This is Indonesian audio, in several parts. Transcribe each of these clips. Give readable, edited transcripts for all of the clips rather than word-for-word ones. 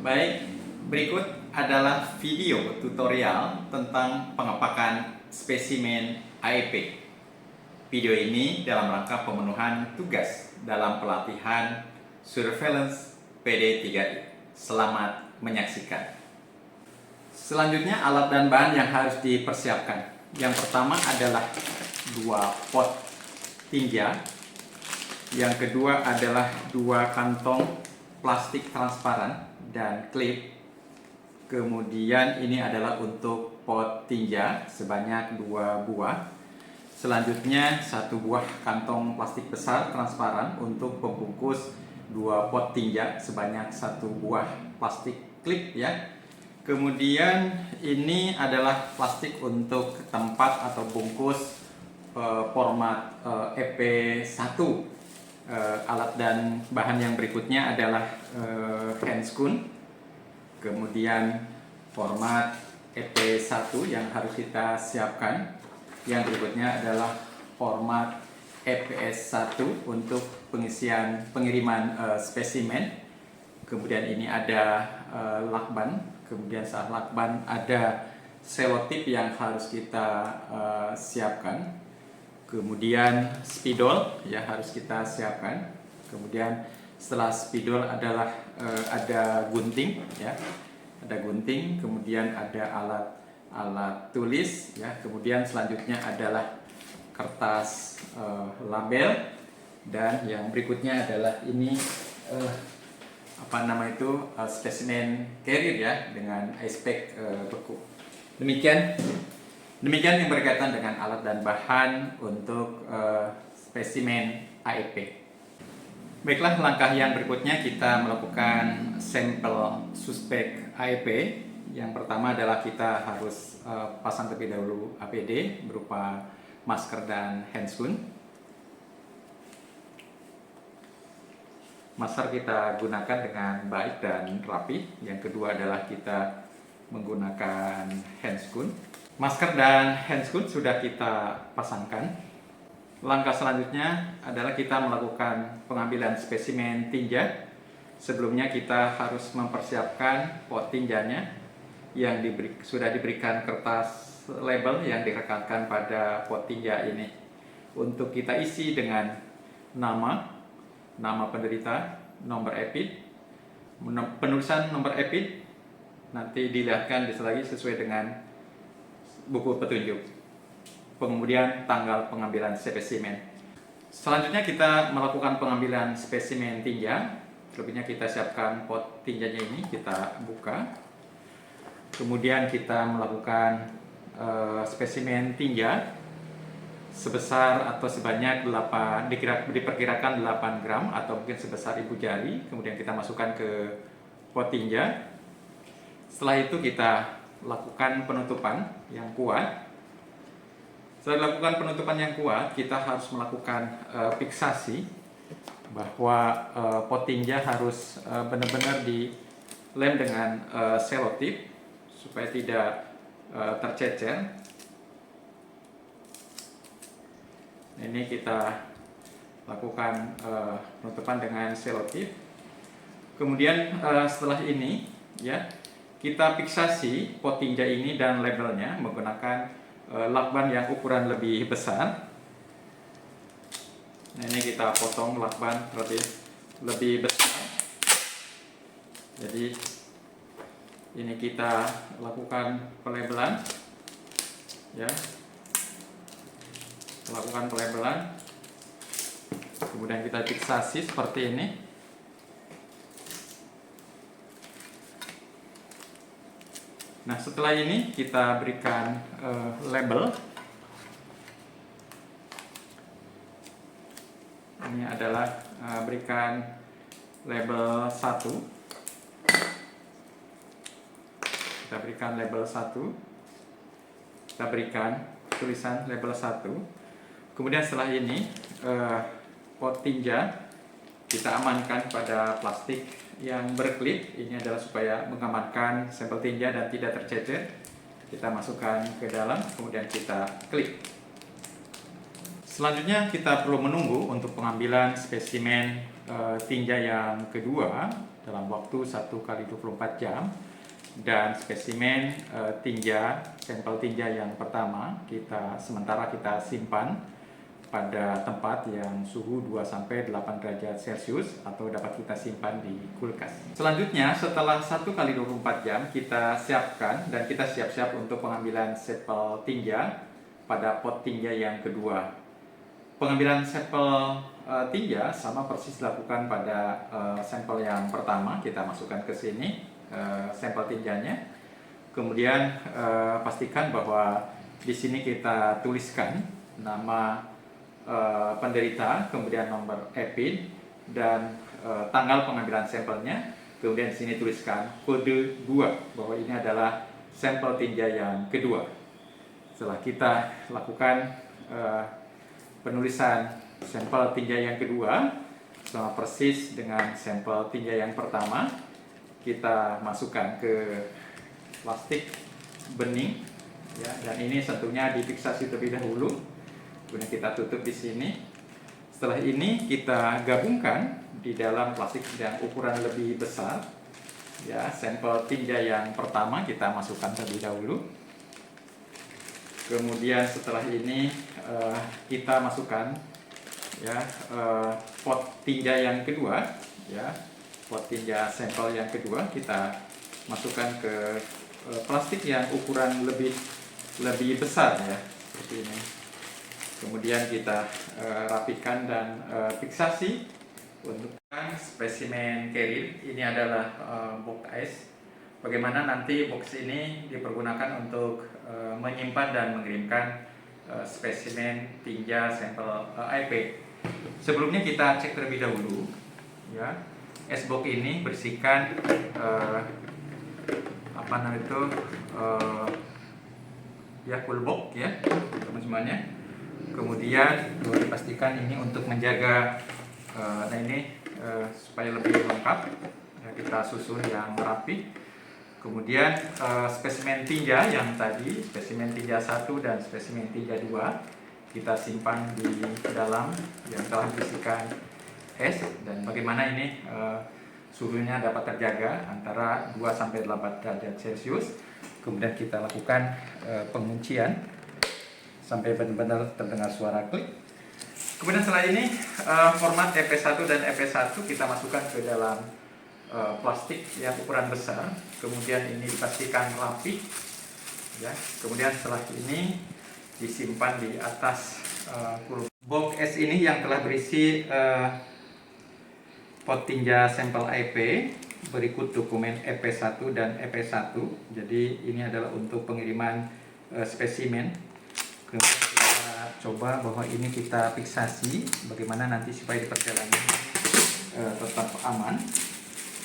Baik, berikut adalah video tutorial tentang pengepakan spesimen AEP. Video ini dalam rangka pemenuhan tugas dalam pelatihan Surveillance PD3I. Selamat menyaksikan. Selanjutnya alat dan bahan yang harus dipersiapkan. Yang pertama adalah 2 pot tinja. Yang kedua adalah 2 kantong plastik transparan dan klip. Kemudian ini adalah untuk pot tinja sebanyak 2 buah. Selanjutnya 1 buah kantong plastik besar transparan untuk pembungkus 2 pot tinja sebanyak 1 buah plastik klip ya. Kemudian ini adalah plastik untuk tempat atau bungkus format EP1. Alat dan bahan yang berikutnya adalah handscoon, kemudian format EP1 yang harus kita siapkan. Yang berikutnya adalah format EPS1 untuk pengiriman spesimen. Kemudian ini ada lakban, kemudian saat lakban ada selotip yang harus kita siapkan. Kemudian spidol ya harus kita siapkan. Kemudian setelah spidol adalah ada gunting ya, ada gunting. Kemudian ada alat tulis ya. Kemudian selanjutnya adalah kertas label, dan yang berikutnya adalah ini spesimen carrier ya dengan ice pack beku. Demikian yang berkaitan dengan alat dan bahan untuk spesimen AEP. Baiklah, langkah yang berikutnya kita melakukan sampel suspek AEP. Yang pertama adalah kita harus pasang terlebih dahulu APD berupa masker dan handscoon. Masker kita gunakan dengan baik dan rapi. Yang kedua adalah kita menggunakan handscoon. Masker dan handscoon sudah kita pasangkan. Langkah selanjutnya adalah kita melakukan pengambilan spesimen tinja. Sebelumnya kita harus mempersiapkan pot tinjanya yang sudah diberikan kertas label yang direkatkan pada pot tinja ini. Untuk kita isi dengan nama penderita, nomor EPID, penulisan nomor EPID nanti dilihatkan lagi sesuai dengan buku petunjuk. Kemudian tanggal pengambilan spesimen. Selanjutnya kita melakukan pengambilan spesimen tinja. Selebihnya kita siapkan pot tinjanya ini, kita buka. Kemudian kita melakukan spesimen tinja sebesar atau sebanyak diperkirakan 8 gram atau mungkin sebesar ibu jari. Kemudian kita masukkan ke pot tinja. Setelah itu kita lakukan penutupan yang kuat. Setelah dilakukan penutupan yang kuat, kita harus melakukan fiksasi bahwa pot tinja harus benar-benar dilem dengan selotip supaya tidak tercecer. Ini kita lakukan penutupan dengan selotip. Kemudian setelah ini ya, kita fiksasi pot tinja ini dan labelnya menggunakan lakban yang ukuran lebih besar. Nah, ini kita potong lakban lebih besar. Jadi ini kita lakukan pelabelan ya. Lakukan pelabelan. Kemudian kita fiksasi seperti ini. Nah, setelah ini kita berikan label. Ini adalah berikan label 1. Kita berikan label 1. Kita berikan tulisan label 1. Kemudian setelah ini pot tinja kita amankan pada plastik yang berklip. Ini adalah supaya mengamankan sampel tinja dan tidak tercecer. Kita masukkan ke dalam, kemudian kita klip. Selanjutnya kita perlu menunggu untuk pengambilan spesimen tinja yang kedua dalam waktu 1 kali 24 jam, dan spesimen sampel tinja yang pertama sementara kita simpan pada tempat yang suhu 2-8 derajat Celcius atau dapat kita simpan di kulkas. Selanjutnya, setelah 1 kali 24 jam kita siapkan dan kita siap-siap untuk pengambilan sampel tinja pada pot tinja yang kedua. Pengambilan sampel tinja sama persis dilakukan pada sampel yang pertama. Kita masukkan ke sini sampel tinjanya. Kemudian pastikan bahwa di sini kita tuliskan nama penderita, kemudian nomor EPID dan tanggal pengambilan sampelnya. Kemudian di sini tuliskan kode 2 bahwa ini adalah sampel tinja yang kedua. Setelah kita lakukan penulisan sampel tinja yang kedua sama persis dengan sampel tinja yang pertama, kita masukkan ke plastik bening ya, dan ini tentunya difiksasi terlebih dahulu. Kemudian kita tutup di sini. Setelah ini kita gabungkan di dalam plastik yang ukuran lebih besar ya, sampel tinja yang pertama kita masukkan terlebih dahulu. Kemudian setelah ini kita masukkan ya pot tinja yang kedua ya, pot tinja sampel yang kedua kita masukkan ke plastik yang ukuran lebih besar ya, seperti ini. Kemudian kita rapikan dan fiksasi untuk spesimen carrier. Ini adalah box ice. Bagaimana nanti box ini dipergunakan untuk menyimpan dan mengirimkan spesimen tinja sampel IP. Sebelumnya kita cek terlebih dahulu ya, es box ini berisikan ya full box ya teman semuanya. Kemudian dipastikan ini untuk menjaga supaya lebih lengkap ya, kita susun yang rapi. Kemudian spesimen tinja yang tadi, spesimen tinja 1 dan spesimen tinja 2 kita simpan di dalam yang telah berisikan es, dan bagaimana ini suhunya dapat terjaga antara 2-8 derajat Celcius. Kemudian kita lakukan penguncian sampai benar-benar terdengar suara klik. Kemudian setelah ini format EP1 dan EP1 kita masukkan ke dalam plastik yang ukuran besar. Kemudian ini dipastikan rapi ya. Kemudian setelah ini disimpan di atas box es ini yang telah berisi pot tinja sampel IP, berikut dokumen EP1 dan EP1. Jadi ini adalah untuk pengiriman spesimen. Kemudian kita coba bahwa ini kita fiksasi bagaimana nanti supaya di perjalanan tetap aman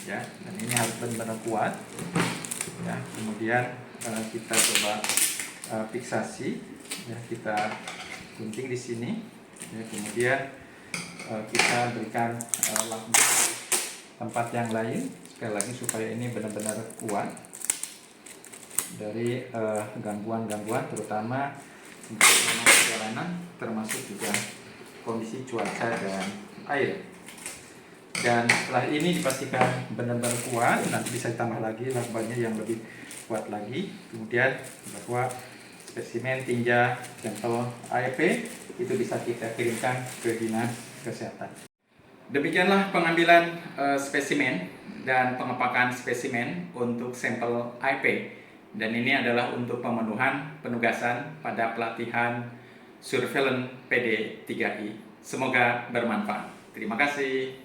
ya, dan ini harus benar-benar kuat ya. Kemudian kita coba fiksasi ya, kita gunting di sini ya. Kemudian kita berikan lakban tempat yang lain sekali lagi supaya ini benar-benar kuat dari gangguan-gangguan, terutama untuk perjalanan, termasuk juga kondisi cuaca dan air. Dan setelah ini dipastikan benar-benar kuat, nanti bisa ditambah lagi lakbannya yang lebih kuat lagi. Kemudian bahwa spesimen tinja sampel AEP itu bisa kita kirimkan ke dinas kesehatan. Demikianlah pengambilan spesimen dan pengepakan spesimen untuk sampel AEP. Dan ini adalah untuk pemenuhan penugasan pada pelatihan surveillance PD3I. Semoga bermanfaat. Terima kasih.